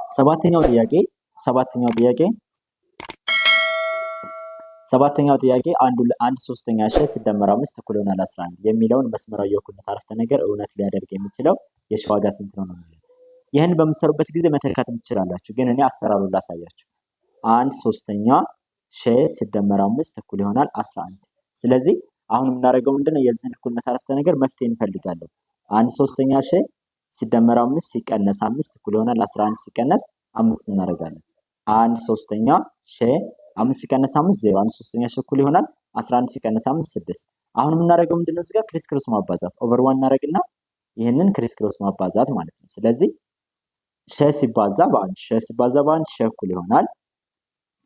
ሰባተኛው ጥያቄ አንድ ሶስተኛ ሸ ሲደመር 5 እኩል ይሆናል 11 የሚለውን መስመራዊ የእኩልነት አረፍተ ነገር እውነት ሊያደርግ የሚችለው የሸ ዋጋ ስንት ነው ነው የሚለው። ይህን በምትሰሩበት ጊዜ መተካት ትችላላችሁ፣ ግን እኔ አሰራሩን ላሳያችሁ። አንድ ሶስተኛ ሸ ሲደመር 5 እኩል ይሆናል 11። ስለዚህ አሁን የምናደርገው ምንድነው? የዚህን እኩልነት አረፍተ ነገር መፍትሄ እንፈልጋለን። አንድ ሶስተኛ ሸ ሲደመር 5 ሲቀነስ 5 እኩል ይሆናል 11 ሲቀነስ 5 እናደርጋለን። አንድ ሶስተኛ ሸ 5 ሲቀነስ 5 0። አንድ ሶስተኛ ሸ እኩል ይሆናል 11 ሲቀነስ 5 6። አሁን የምናደርገው ምንድነው? እዚህ ጋር ክሪስ ክሮስ ማባዛት ኦቨር 1 እናደርግና ይህንን ክሪስ ክሮስ ማባዛት ማለት ነው። ስለዚህ ሸ ሲባዛ በአንድ ሸ እኩል ይሆናል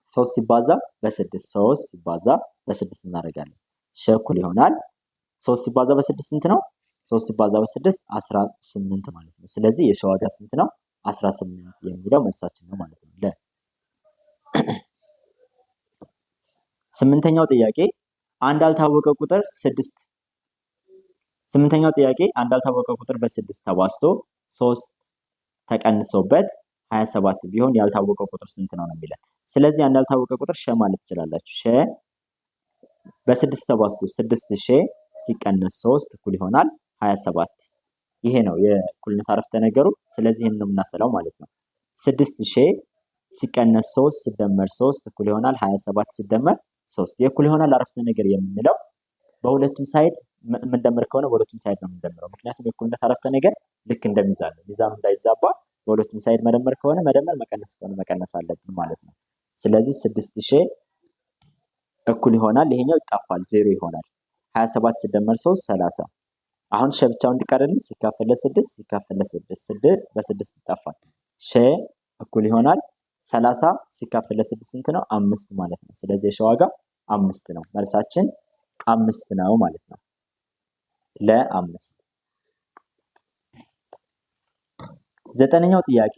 3 ሲባዛ በ6 3 ሲባዛ በ6 እናደርጋለን። ሸ እኩል ይሆናል 3 ሲባዛ በ6 ስንት ነው? 3 ሲባዛ በ6 18 ማለት ነው። ስለዚህ የሸ ዋጋ ስንት ነው? 18 የሚለው መልሳችን ነው ማለት ነው። ስምንተኛው ጥያቄ አንድ ያልታወቀ ቁጥር በ6 ተባዝቶ 3 ተቀንሶበት 27 ቢሆን ያልታወቀው ቁጥር ስንት ነው የሚለው። ስለዚህ አንድ ያልታወቀ ቁጥር ሸ ማለት ትችላላችሁ። ሸ በ6 ተባዝቶ 6 ሸ ሲቀነስ 3 እኩል ይሆናል 27። ይሄ ነው የእኩልነት አረፍተ ነገሩ። ስለዚህ ይሄን ነው የምናሰላው ማለት ነው። 6 ሸ ሲቀነስ 3 ሲደመር 3 እኩል ይሆናል 27 ሲደመር 3። የእኩል ይሆናል አረፍተ ነገር የምንለው በሁለቱም ሳይድ የምንደምር ከሆነ በሁለቱም ሳይድ ነው የምንደምረው። ምክንያቱም የእኩልነት አረፍተ ነገር ልክ እንደ ሚዛን ነው። ሚዛኑ እንዳይዛባ በሁለቱም ሳይድ መደመር ከሆነ መደመር፣ መቀነስ ከሆነ መቀነስ አለብን ማለት ነው። ስለዚህ 6000 እኩል ይሆናል ይሄኛው ይጣፋል 0 ይሆናል 27 ሲደመር 3 30። አሁን ሸ ብቻውን እንዲቀርልን ሲካፈል ለ6 ሲካፈል ለ6 6 በ6 ይጣፋል። ሸ እኩል ይሆናል 30 ሲካፈል ለ6 ስንት ነው? 5 ማለት ነው። ስለዚህ የሸ ዋጋ 5 ነው። መልሳችን 5 ነው ማለት ነው። ለ5 ዘጠነኛው ጥያቄ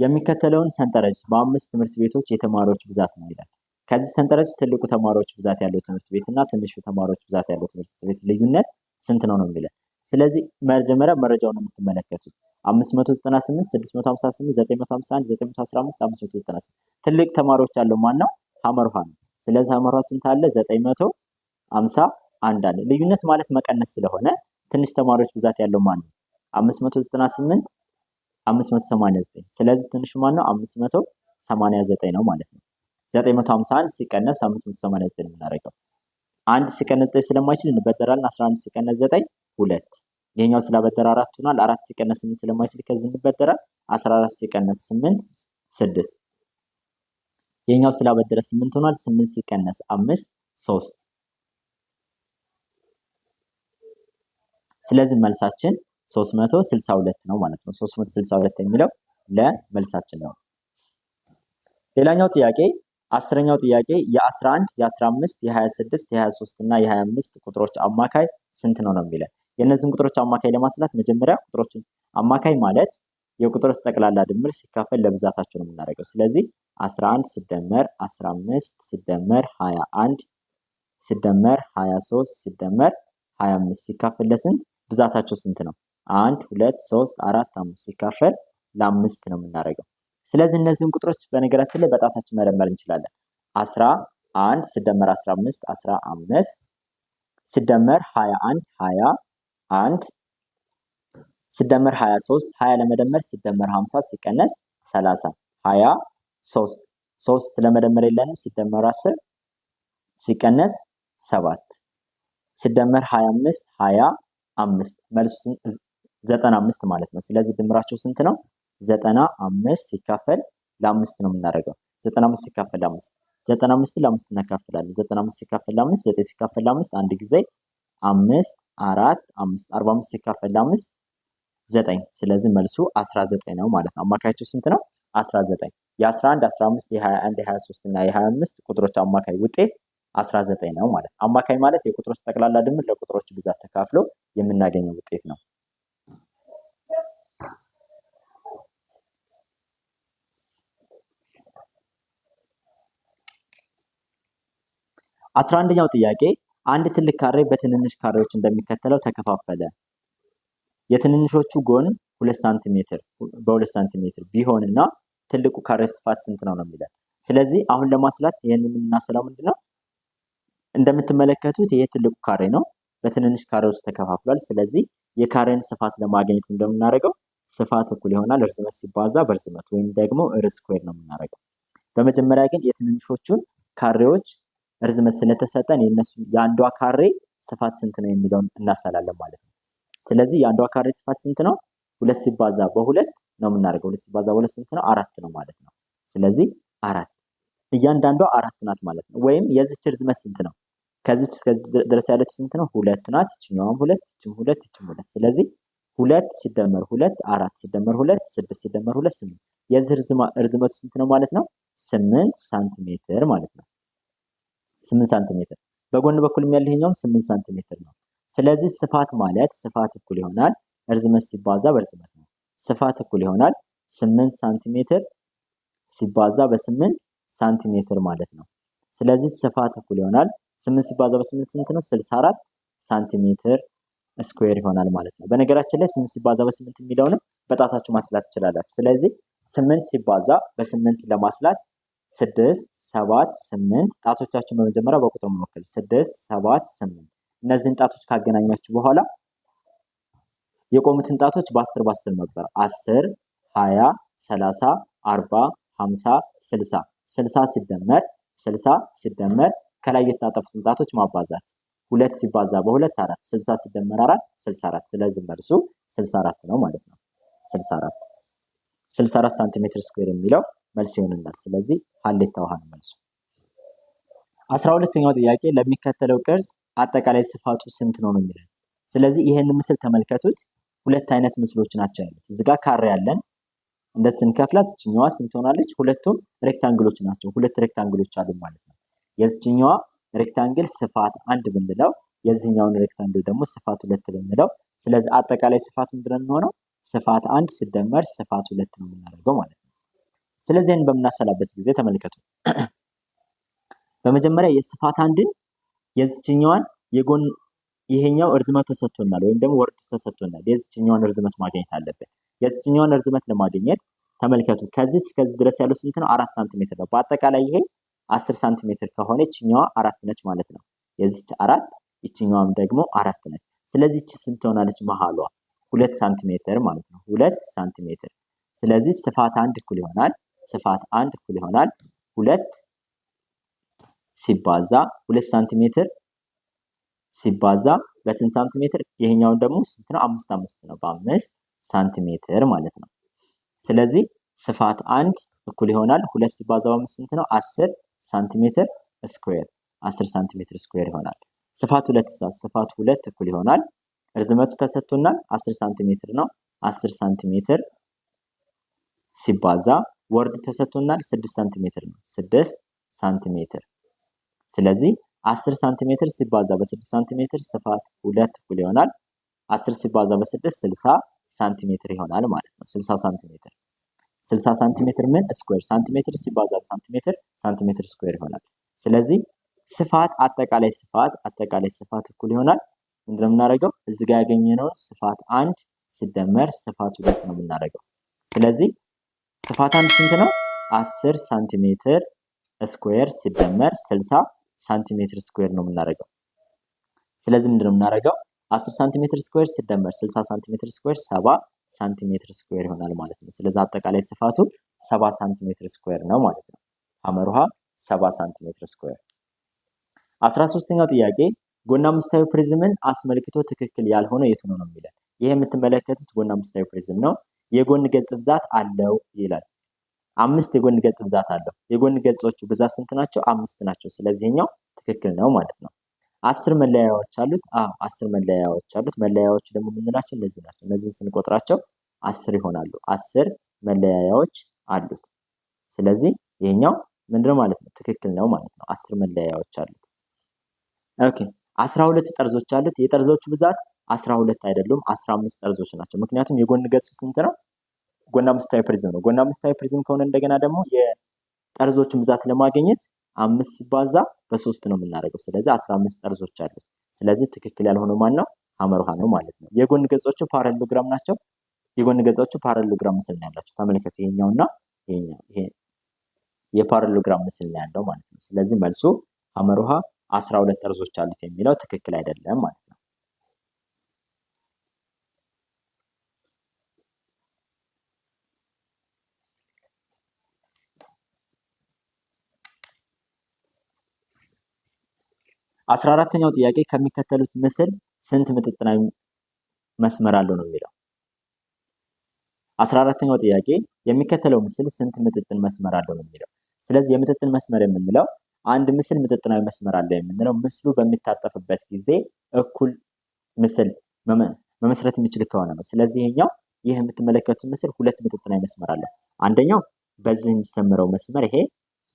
የሚከተለውን ሰንጠረዥ በ5 ትምህርት ቤቶች የተማሪዎች ብዛት ነው ይላል። ከዚህ ሰንጠረዥ ትልቁ ተማሪዎች ብዛት ያለው ትምህርት ቤት እና ትንሹ ተማሪዎች ብዛት ያለው ትምህርት ቤት ልዩነት ስንት ነው ነው የሚለው። ስለዚህ መጀመሪያ መረጃውን የምትመለከቱት 598 658 951 915 598 ትልቅ ተማሪዎች ያለው ማን ነው? ሐመርሃ ነው። ስለዚህ ሐመርሃ ስንት አለ? 951 አለ። ልዩነት ማለት መቀነስ ስለሆነ ትንሽ ተማሪዎች ብዛት ያለው ማን ነው? 598 589። ስለዚህ ትንሹ ማን ነው? 589 ነው ማለት ነው። 951 ሲቀነስ 589 የምናደርገው 1 ሲቀነስ 9 ስለማይችል እንበደራለን። 11 ሲቀነስ 9 2። ይሄኛው ስላበደረ 4 ሆኗል። 4 ሲቀነስ 8 ስለማይችል ከዚህ እንበደራለን። 14 ሲቀነስ 8 6። ይሄኛው ስላበደረ 8 ሆኗል። 8 ሲቀነስ 5 3። ስለዚህ መልሳችን 362 ነው ማለት ነው። 362 የሚለው ለመልሳችን ነው። ሌላኛው ጥያቄ 10ኛው ጥያቄ የ11 የ15 የ26 የ23 እና የ25 ቁጥሮች አማካይ ስንት ነው ነው የሚለው። የእነዚህን ቁጥሮች አማካይ ለማስላት መጀመሪያ ቁጥሮችን አማካይ ማለት የቁጥሮች ጠቅላላ ድምር ሲካፈል ለብዛታቸው ነው የምናደርገው። ስለዚህ 11 ሲደመር 15 ሲደመር 21 ሲደመር 23 ሲደመር 25 ሲካፈል ለስንት ብዛታቸው ስንት ነው? 1 2 3 4 5 ሲካፈል ለ5 ነው የምናደርገው። ስለዚህ እነዚህን ቁጥሮች በነገራችን ላይ በጣታችን መደመር እንችላለን። 11 ሲደመር 15 15 ሲደመር 21 21 ሲደመር 23 20 ለመደመር ሲደመር 50 ሲቀነስ 30 23 3 ለመደመር የለንም ሲደመር 10 ሲቀነስ 7 ሲደመር 25 25 መልሱ 95 ማለት ነው። ስለዚህ ድምራቸው ስንት ነው? 95 ሲካፈል ለ5 ነው የምናደርገው። 95 ሲካፈል ለ5 95 ለ5 እናካፍላለን። 95 ሲካፈል ለ5 9 ሲካፈል ለ5 አንድ ጊዜ 5 4 5 45 ሲካፈል ለ5 9። ስለዚህ መልሱ 19 ነው ማለት ነው። አማካያቸው ስንት ነው? 19። የ11 15 የ21 የ23 እና የ25 ቁጥሮች አማካይ ውጤት 19 ነው ማለት ነው። አማካይ ማለት የቁጥሮች ጠቅላላ ድምር ለቁጥሮች ብዛት ተካፍሎ የምናገኘው ውጤት ነው። 11ኛው ጥያቄ አንድ ትልቅ ካሬ በትንንሽ ካሬዎች እንደሚከተለው ተከፋፈለ። የትንንሾቹ ጎን 2 ሳንቲሜትር በ2 ሳንቲሜትር ቢሆንና ትልቁ ካሬ ስፋት ስንት ነው ነው የሚለን። ስለዚህ አሁን ለማስላት ይሄንን የምናሰላው ምንድነው? እንደምትመለከቱት ይሄ ትልቁ ካሬ ነው፣ በትንንሽ ካሬዎች ተከፋፍሏል። ስለዚህ የካሬን ስፋት ለማግኘት እንደምናደርገው ስፋት እኩል ይሆናል ርዝመት ሲባዛ በርዝመት ወይም ደግሞ ስኩዌር ነው የምናደርገው። በመጀመሪያ ግን የትንንሾቹን ካሬዎች ርዝመት ስለተሰጠን የአንዷ ካሬ ስፋት ስንት ነው የሚለውን እናሰላለን ማለት ነው። ስለዚህ የአንዷ ካሬ ስፋት ስንት ነው? 2 ሲባዛ በ2 ነው የምናደርገው። 2 ሲባዛ በ2 ስንት ነው? 4 ነው ማለት ነው። ስለዚህ 4 እያንዳንዷ 4 ናት ማለት ነው። ወይም የዚች ርዝመት ስንት ነው? ከዚች እስከዚህ ድረስ ያለችው ስንት ነው? 2 ናት። ይችኛዋም 2፣ ይችም 2፣ ይችም 2። ስለዚህ 2 ሲደመር 2 4 ሲደመር 2 6 ሲደመር 2 8። የዚህ ርዝመቱ ስንት ነው ማለት ነው? 8 ሳንቲሜትር ማለት ነው። 8 ሳንቲሜትር። በጎን በኩል ያለው ይሄኛውም 8 ሳንቲሜትር ነው። ስለዚህ ስፋት ማለት ስፋት እኩል ይሆናል ርዝመት ሲባዛ በርዝመት ነው። ስፋት እኩል ይሆናል 8 ሳንቲሜትር ሲባዛ በ8 ሳንቲሜትር ማለት ነው። ስለዚህ ስፋት እኩል ይሆናል 8 ሲባዛ በ8 ስንት ነው? 64 ሳንቲሜትር ስኩዌር ይሆናል ማለት ነው። በነገራችን ላይ 8 ሲባዛ በ8 የሚለውንም በጣታችሁ ማስላት ትችላላችሁ። ስለዚህ 8 ሲባዛ በ8 ለማስላት 6 7 8 ጣቶቻችሁን በመጀመሪያ በቁጥር መወከል 6 7 8 እነዚህን ጣቶች ካገናኛችሁ በኋላ የቆሙትን ጣቶች በ10 በ10 ነበር 10 20 30 40 50 60 60 ሲደመር 60 ሲደመር ከላይ የታጠፉትን ጣቶች ማባዛት 2 ሲባዛ በ2 4 60 ሲደመር 4 64። ስለዚህ መልሱ 64 ነው ማለት ነው። 64 ሳንቲሜትር ስኩዌር የሚለው መልስ ይሆንናል። ስለዚህ ሀሌታ ውሃ ነው መልሱ። 12ኛው ጥያቄ ለሚከተለው ቅርጽ አጠቃላይ ስፋቱ ስንት ነው የሚለው። ስለዚህ ይሄን ምስል ተመልከቱት። ሁለት አይነት ምስሎች ናቸው ያሉት። እዚህ ጋር ካሬ ያለን እንደዚህ ስንከፍላት እችኛዋ ስንት ሆናለች? ሁለቱም ሬክታንግሎች ናቸው። ሁለት ሬክታንግሎች አሉ ማለት ነው። የዚህኛዋ ሬክታንግል ስፋት 1 ብንለው የዚህኛውን ሬክታንግል ደግሞ ስፋት 2 ብንለው፣ ስለዚህ አጠቃላይ ስፋት ምንድነው የሚሆነው? ስፋት 1 ሲደመር ስፋት 2 ነው የምናደርገው ማለት ነው። ስለዚህ ይሄን በምናሰላበት ጊዜ ተመልከቱ። በመጀመሪያ የስፋት 1ን የዚህኛዋን የጎን ይሄኛው እርዝመት ተሰጥቶናል ወይም ደግሞ ወርድ ተሰጥቶናል። የዚህኛውን እርዝመት ማግኘት አለብን። የዚህኛውን እርዝመት ለማግኘት ተመልከቱ ከዚህ እስከዚህ ድረስ ያለው ስንት ነው? 4 ሳንቲሜትር ነው። በአጠቃላይ ይሄ 10 ሳንቲሜትር ከሆነ ይችኛዋ 4 ነች ማለት ነው። የዚች 4 ይችኛዋም ደግሞ 4 ነች። ስለዚህ እቺ ስንት ሆናለች? መሃሏ 2 ሳንቲሜትር ማለት ነው። 2 ሳንቲሜትር። ስለዚህ ስፋት 1 እኩል ይሆናል 2 ሲባዛ 2 ሳንቲሜትር ሲባዛ በስንት ሳንቲሜትር? ይሄኛውን ደግሞ ስንት ነው? 5 ነው። በ5 ሳንቲሜትር ማለት ነው። ስለዚህ ስፋት 1 እኩል ይሆናል 2 ሲባዛ በ5 ስንት ነው? 10 ሳንቲሜትር ስኩዌር 10 ሳንቲሜትር ስኩዌር ይሆናል። ስፋት 2 እኩል ይሆናል ርዝመቱ ተሰጥቶናል 10 ሳንቲሜትር ነው። 10 ሳንቲሜትር ሲባዛ ወርድ ተሰጥቶናል 6 ሳንቲሜትር ነው። 6 ሳንቲሜትር። ስለዚህ 10 ሳንቲሜትር ሲባዛ በ6 ሳንቲሜትር ስፋት 2 እኩል ይሆናል 10 ሲባዛ በ6 60 ሳንቲሜትር ይሆናል ማለት ነው። 60 ሳንቲሜትር 60 ሳንቲሜትር ምን ስኩዌር ሳንቲሜትር ሲባዛ በሳንቲሜትር ሳንቲሜትር ስኩዌር ይሆናል። ስለዚህ ስፋት አጠቃላይ ስፋት እኩል ይሆናል ምንድነው የምናደርገው? እዚህ ጋር ያገኘነው ስፋት 1 ሲደመር ስፋት 2 ነው የምናደርገው። ስለዚህ ስፋት 1 ስንት ነው? 10 ሳንቲሜትር ስኩዌር ሲደመር 60 ሳንቲሜትር ስኩዌር ነው የምናደርገው። ስለዚህ ምንድነው የምናደርገው? 10 ሳንቲሜትር ስኩዌር ሲደመር 60 ሳንቲሜትር ስኩዌር 70 ሳንቲሜትር ስኩዌር ይሆናል ማለት ነው። ስለዚህ አጠቃላይ ስፋቱ 70 ሳንቲሜትር ስኩዌር ነው ማለት ነው። ሐመሩሃ 70 ሳንቲሜትር ስኩዌር። 13ኛው ጥያቄ ጎን አምስታዊ ፕሪዝምን አስመልክቶ ትክክል ያልሆነ የቱ ነው ነው የሚለው። ይሄ የምትመለከቱት ጎን አምስታዊ ፕሪዝም ነው። የጎን ገጽ ብዛት አለው ይላል። 5 የጎን ገጽ ብዛት አለው። የጎን ገጾቹ ብዛት ስንት ናቸው? 5 ናቸው። ስለዚህኛው ትክክል ነው ማለት ነው። 10 መለያያዎች አሉት። 10 መለያያዎች አሉት። መለያያዎቹ ደግሞ የምንላቸው እነዚህ ናቸው። እነዚህን ስንቆጥራቸው 10 ይሆናሉ። 10 መለያያዎች አሉት። ስለዚህ ይሄኛው ምንድነው ማለት ነው? ትክክል ነው ማለት ነው። 10 መለያያዎች አሉት። ኦኬ 12 ጠርዞች አሉት። የጠርዞቹ ብዛት 12 አይደሉም 15 ጠርዞች ናቸው። ምክንያቱም የጎን ገጹ ስንት ነው? ጎን አምስታዊ ፕሪዝም ነው። ጎን አምስታዊ ፕሪዝም ከሆነ እንደገና ደግሞ የጠርዞቹን ብዛት ለማግኘት 5 ሲባዛ በ3 ነው የምናደርገው። ስለዚህ 15 ጠርዞች አሉት። ስለዚህ ትክክል ያልሆነው ማን ነው? ሐመሩሃ ነው ማለት ነው። የጎን ገጾቹ ፓራሌሎግራም ናቸው። የጎን ገጾቹ ፓራሌሎግራም ምስል ነው ያላቸው። ተመልከቱ ይሄኛውና ይሄ የፓራሌሎግራም ምስል ነው ያለው ማለት ነው። ስለዚህ መልሱ ሐመሩሃ 12 ጠርዞች አሉት የሚለው ትክክል አይደለም ማለት ነው። አስራ አራተኛው ጥያቄ ከሚከተሉት ምስል ስንት ምጥጥናዊ መስመር አለው ነው የሚለው። 14ኛው ጥያቄ የሚከተለው ምስል ስንት ምጥጥን መስመር አለው ነው የሚለው። ስለዚህ የምጥጥን መስመር የምንለው አንድ ምስል ምጥጥናዊ መስመር አለው የምንለው ምስሉ በሚታጠፍበት ጊዜ እኩል ምስል መመስረት የሚችል ከሆነ ነው። ስለዚህ ይህ የምትመለከቱት ምስል ሁለት ምጥጥናዊ መስመር አለው። አንደኛው በዚህ የሚሰምረው መስመር ይሄ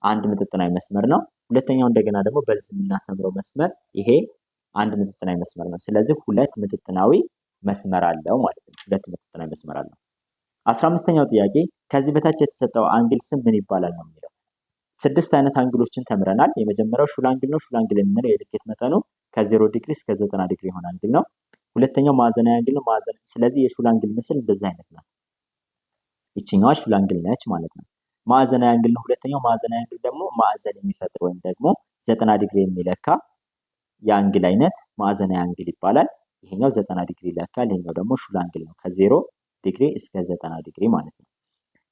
አንድ ምጥጥናዊ መስመር ነው። ሁለተኛው እንደገና ደግሞ በዚህ የምናሰምረው መስመር ይሄ አንድ ምጥጥናዊ መስመር ነው። ስለዚህ ሁለት ምጥጥናዊ መስመር አለው ማለት ነው። ሁለት ምጥጥናዊ መስመር አለው። 15ኛው ጥያቄ ከዚህ በታች የተሰጠው አንግል ስም ምን ይባላል ነው የሚለው። 6 አይነት አንግሎችን ተምረናል። የመጀመሪያው ሹል አንግል ነው። ሹል አንግል የምንለው የልኬት መጠኑ ከ0 ዲግሪ እስከ 90 ዲግሪ የሆነ አንግል ነው። ሁለተኛው ማዕዘናዊ አንግል ነው። ስለዚህ የሹል አንግል ምስል እንደዚህ አይነት ነው። ይችኛዋ ሹል አንግል ነች ማለት ነው። ማዕዘናዊ አንግል ነው። ሁለተኛው ማዕዘናዊ አንግል ደግሞ ማዕዘን የሚፈጥር ወይም ደግሞ 90 ዲግሪ የሚለካ የአንግል አይነት ማዕዘናዊ አንግል ይባላል። ይሄኛው 90 ዲግሪ ይለካል። ይሄኛው ደግሞ ሹል አንግል ነው ከ0 ዲግሪ እስከ 90 ዲግሪ ማለት ነው።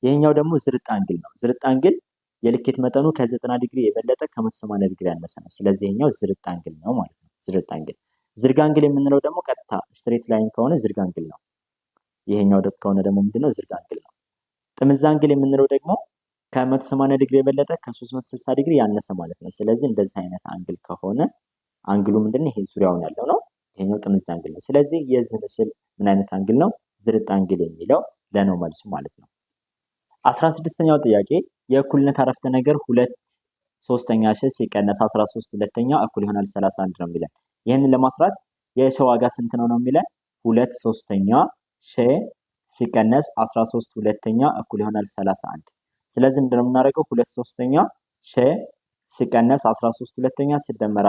ይሄኛው ደግሞ ዝርጥ አንግል ነው። ዝርጥ አንግል የልኬት መጠኑ ከ90 ዲግሪ የበለጠ ከ180 ዲግሪ ያነሰ ነው። ስለዚህ ይሄኛው ዝርጥ አንግል ነው ማለት ነው። ዝርጥ አንግል። ዝርግ አንግል የምንለው ደግሞ ቀጥታ ስትሬት ላይን ከሆነ ዝርግ አንግል ነው። ይሄኛው ከሆነ ደግሞ ምንድነው? ዝርግ አንግል ነው። ጥምዝ አንግል የምንለው ደግሞ ከ180 ዲግሪ የበለጠ ከ360 ዲግሪ ያነሰ ማለት ነው። ስለዚህ እንደዚህ አይነት አንግል ከሆነ አንግሉ ምንድነው? ይሄ ዙሪያውን ያለው ነው። ይሄኛው ጥምዝ አንግል ነው። ስለዚህ የዚህ ምስል ምን አይነት አንግል ነው? ዝርጥ አንግል የሚለው ለነው መልሱ ማለት ነው። 16ኛው ጥያቄ የእኩልነት አረፍተ ነገር 2/3 ሸ ሲቀነስ 13 ሁለተኛ እኩል ይሆናል 31 ነው የሚለን። ይህንን ለማስራት የሸ ዋጋ ስንት ነው ነው የሚለን 2/3 ሸ ሲቀነስ 13 ሁለተኛ እኩል ይሆናል 31። ስለዚህ ምንድነው የምናደርገው? 2/3 ሸ ሲቀነስ 13 ሁለተኛ ሲደመር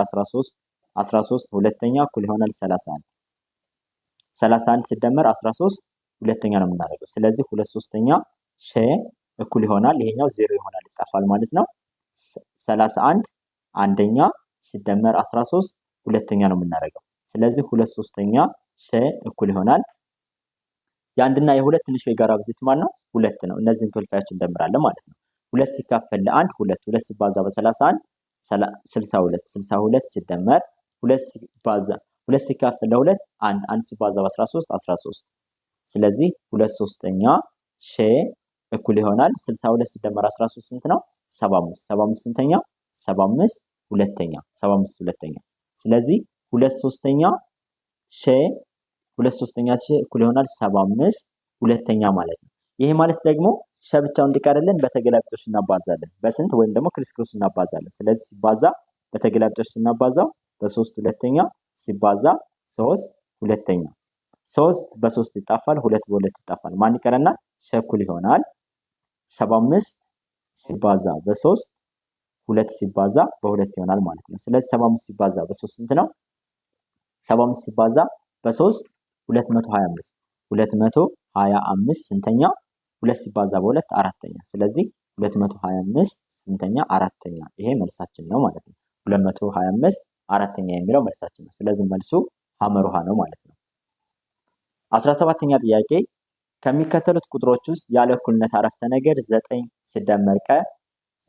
13 ሁለተኛ እኩል ይሆናል 31። 31 ሲደመር 13 ሁለተኛ ነው የምናደርገው። ስለዚህ 2/3 ሸ እኩል ይሆናል ይሄኛው 0 ይሆናል ይጣፋል ማለት ነው። 31 አንደኛ ሲደመር 13 ሁለተኛ ነው የምናደርገው። ስለዚህ 2/3 ሸ እኩል ይሆናል የአንድና የሁለት ትንሹ የጋራ ብዜት ማለት ነው 2 ነው። እነዚህን ክፍልፋዮች እንደምራለን ማለት ነው። 2 ሲካፈል ለ1 2 ሲባዛ በ31 62 62 ሲደመር 2 ሲካፈል ለ2 1 ሲባዛ በ13 13። ስለዚህ 2/3 ሸ እኩል ይሆናል 62 ሲደመር 13 ስንት ነው? 75 75 ስንተኛ? 75 ሁለተኛ 75 ሁለተኛ። ስለዚህ 2/3 ሸ 2/3 ሸ እኩል ይሆናል 75 ሁለተኛ ማለት ነው። ይሄ ማለት ደግሞ ሸ ብቻው እንዲቀርልን በተገላቢጦሽ እናባዛለን። በስንት ወይም ደግሞ ክሪስክሮስ እናባዛለን። ስለዚህ ሲባዛ በተገላቢጦሽ ስናባዛው በ3 ሁለተኛ ሲባዛ 3 ሁለተኛ 3 በ3 ይጣፋል፣ 2 በ2 ይጣፋል። ማን ይቀረናል? ሸ እኩል ይሆናል 75 ሲባዛ በ3 2 ሲባዛ በ2 ይሆናል ማለት ነው። ስለዚህ 75 ሲባዛ በ3 ስንት ነው? 75 ሲባዛ በ3 225 225 ስንተኛ? 2 ሲባዛ በ2 አራተኛ። ስለዚህ 225 ስንተኛ? አራተኛ። ይሄ መልሳችን ነው ማለት ነው። 225 አራተኛ የሚለው መልሳችን ነው። ስለዚህ መልሱ ሐመሩሃ ነው ማለት ነው። 17ኛ ጥያቄ ከሚከተሉት ቁጥሮች ውስጥ ያለ እኩልነት አረፍተ ነገር 9 ሲደመር ቀ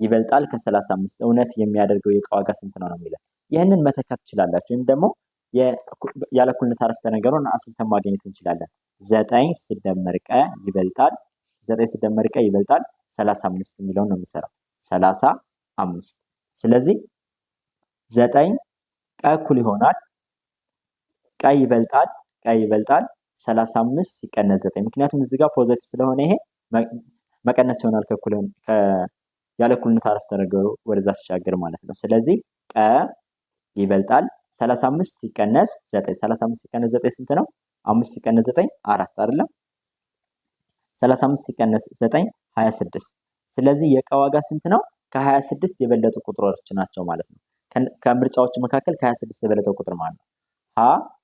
ይበልጣል ከ35 እውነት የሚያደርገው የቀ ዋጋ ስንት ነው ነው የሚለው። ይህንን መተካት ትችላላችሁ ወይም ደግሞ ያለ እኩልነት አረፍተ ነገሩን አስልተን ማግኘት እንችላለን። 9 ሲደመር ቀ ይበልጣል 9 ሲደመር ቀ ይበልጣል 35 የሚለውን ነው የሚሰራው 35። ስለዚህ 9 ቀ እኩል ይሆናል ቀ ይበልጣል 35 ሲቀነስ 9። ምክንያቱም እዚህ ጋር ፖዚቲቭ ስለሆነ ይሄ መቀነስ ይሆናል ያለ እኩልነት አረፍተ ነገሩ ወደዛ ሲሻገር ማለት ነው። ስለዚህ ቀ ይበልጣል 35 ሲቀነስ 9 35 ሲቀነስ 9 ስንት ነው? 5 ሲቀነስ 9 4 አይደለም? 35 ሲቀነስ 9 26። ስለዚህ የቀ ዋጋ ስንት ነው? ከ26 የበለጡ ቁጥሮች ናቸው ማለት ነው። ከምርጫዎቹ መካከል ከ26 የበለጠው ቁጥር ማለት ነው። ሀ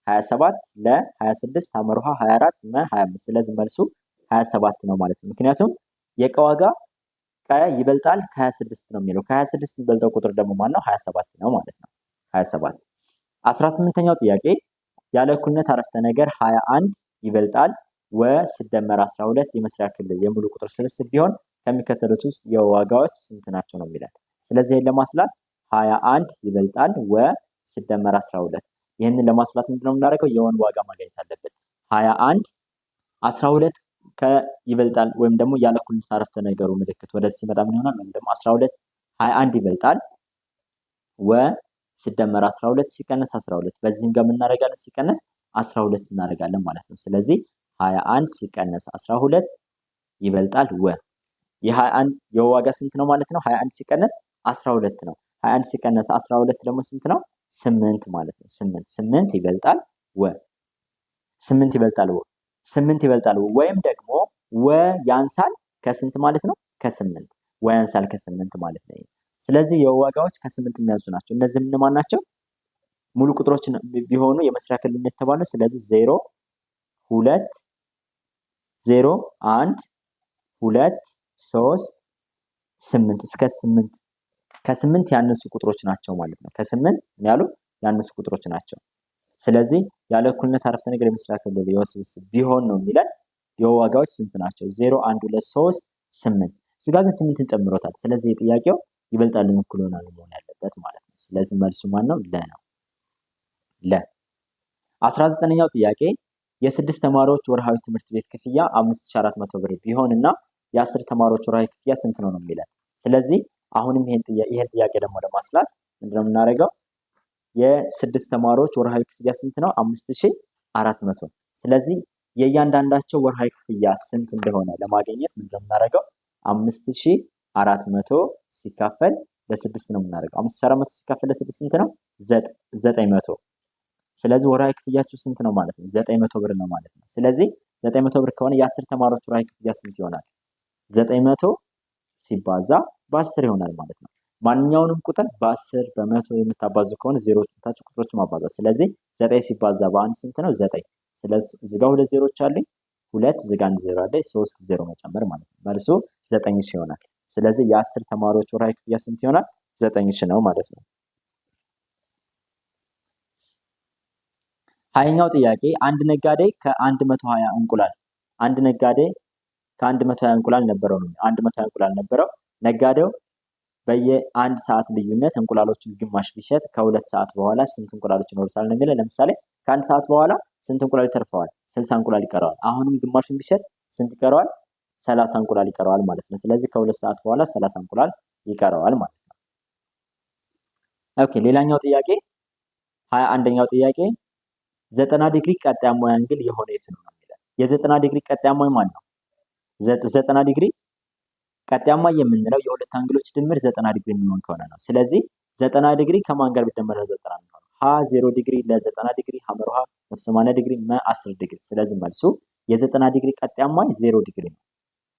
27 ለ 26 ሐመሩሃ 24 መ 25። ስለዚህ መልሱ 27 ነው ማለት ነው። ምክንያቱም የቀ ዋጋ ቀ ይበልጣል ከ26 ነው የሚለው። ከ26 የሚበልጠው ቁጥር ደግሞ ማን ነው? 27 ነው ማለት ነው። 27 18ኛው ጥያቄ ያለ እኩልነት አረፍተ ነገር 21 ይበልጣል ወ ሲደመር 12 የመስሪያ ክልል የሙሉ ቁጥር ስብስብ ቢሆን ከሚከተሉት ውስጥ የዋጋዎች ስንት ናቸው ነው የሚለን። ስለዚህ ይሄን ለማስላት 21 ይበልጣል ወ ሲደመር 12 ይህንን ለማስላት ምንድነው የምናደርገው? የወን ዋጋ ማግኘት አለብን። 21 12 ይበልጣል ወይም ደግሞ ያለ እኩልነት አረፍተ ነገሩ ምልክት ወደዚህ ሲመጣ ምን ይሆናል? ወይም ደግሞ 12 21 ይበልጣል ወ ሲደመር 12 ሲቀነስ 12 በዚህም ጋር እናደርጋለን ሲቀነስ 12 እናደርጋለን ማለት ነው። ስለዚህ 21 ሲቀነስ 12 ይበልጣል ወ የ21 የዋጋ ስንት ነው ማለት ነው? 21 ሲቀነስ 12 ነው። 21 ሲቀነስ 12 ደግሞ ስንት ነው? 8 ማለት ነው። 8 ይበልጣል ወ 8 ይበልጣል ወ 8 ይበልጣል ወይም ደግሞ ወ ያንሳል ከስንት ማለት ነው? ከ8 ወ ያንሳል ከ8 ማለት ነው። ስለዚህ የዋጋዎች ከ8 የሚያንሱ ናቸው። እነዚህ ምን ናቸው? ሙሉ ቁጥሮች ቢሆኑ የመስሪያ ክልል የተባሉ። ስለዚህ 0 2 0 1 2 3 8 እስከ 8 ከ8 ያነሱ ቁጥሮች ናቸው ማለት ነው። ከ8 ያሉ ያነሱ ቁጥሮች ናቸው። ስለዚህ ያለ እኩልነት አረፍተ ነገር የመስሪያ ክልል የውስብስብ ቢሆን ነው የሚለን። የዋጋዎች ስንት ናቸው? 0 1 2 3 8 እዚህ ጋር ግን 8ን ጨምሮታል። ስለዚህ የጥያቄው ይበልጣል እኩል ይሆናል መሆን ያለበት ማለት ነው። ስለዚህ መልሱ ማን ነው? ለ ነው። ለ 19ኛው ጥያቄ የ6 ተማሪዎች ወርሃዊ ትምህርት ቤት ክፍያ 5400 ብር ቢሆንና የ10 ተማሪዎች ወርሃዊ ክፍያ ስንት ነው የሚለን። ስለዚህ አሁንም ይሄን ጥያቄ ደግሞ ለማስላት ምንድነው የምናደርገው? የ6 ተማሪዎች ወርሃዊ ክፍያ ስንት ነው? 5400። ስለዚህ የእያንዳንዳቸው ወርሃዊ ክፍያ ስንት እንደሆነ ለማግኘት ምንድነው የምናደርገው? 5400 ሲካፈል ለ6 ነው የምናደርገው። 5400 ሲካፈል ለ6 ስንት ነው? 900። ስለዚህ ወርሃዊ ክፍያችሁ ስንት ነው ማለት ነው? 900 ብር ነው ማለት ነው። ስለዚህ 900 ብር ከሆነ የ10 ተማሪዎች ወርሃዊ ክፍያ ስንት ይሆናል? 900 ሲባዛ በ10 ይሆናል ማለት ነው። ማንኛውንም ቁጥር በ10 በ100 የምታባዙ ከሆነ ዜሮዎች ብታችሁ ቁጥሮችን ማባዛት። ስለዚህ 9 ሲባዛ በ1 ስንት ነው? 9። ስለዚህ እዚህ ጋር ሁለት ዜሮዎች አሉኝ፣ ሁለት እዚህ ጋር አንድ ዜሮ አለ፣ 3 ዜሮ መጨመር ማለት ነው። መልሱ 9000 ይሆናል። ስለዚህ የ10 ተማሪዎች ወርሃዊ ክፍያ ስንት ይሆናል? 9000 ነው ማለት ነው። 20ኛው ጥያቄ አንድ ነጋዴ ከ120 እንቁላል አንድ ነጋዴ ከ120 እንቁላል ነበረው ነው። 120 እንቁላል ነበረው። ነጋዴው በየ1 ሰዓት ልዩነት እንቁላሎችን ግማሽ ቢሸጥ ከ2 ሰዓት በኋላ ስንት እንቁላሎች ይኖሩታል ነው የሚለው። ለምሳሌ ከ1 ሰዓት በኋላ ስንት እንቁላል ይተርፈዋል? 60 እንቁላል ይቀረዋል። አሁንም ግማሹን ቢሸጥ ስንት ይቀረዋል? 30 እንቁላል ይቀረዋል ማለት ነው። ስለዚህ ከ2 ሰዓት በኋላ 30 እንቁላል ይቀረዋል ማለት ነው። ኦኬ ሌላኛው ጥያቄ 21ኛው ጥያቄ 90 ዲግሪ ቀጣያማ አንግል የሆነ የቱ ነው የሚለው። የ90 ዲግሪ ቀጣያማ ማን ነው? 90 ዲግሪ ቀጣያማ የምንለው የሁለት አንግሎች ድምር 90 ዲግሪ የሚሆን ከሆነ ነው። ስለዚህ 90 ዲግሪ ከማን ጋር ቢደመር 90 ነው? ሀ 0 ዲግሪ ለ90 ዲግሪ ሐመርሃ 80 ዲግሪ መ 10 ዲግሪ። ስለዚህ መልሱ የ90 ዲግሪ ቀጣያማ 0 ዲግሪ ነው።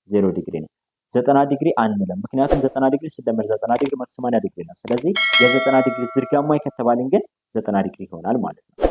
0 ዲግሪ ነው። 90 ዲግሪ አንልም፣ ምክንያቱም 90 ዲግሪ ሲደመር 90 ዲግሪ 80 ዲግሪ ነው። ስለዚህ የ90 ዲግሪ ዝርጋማ ከተባልን ግን 90 ዲግሪ ይሆናል ማለት ነው።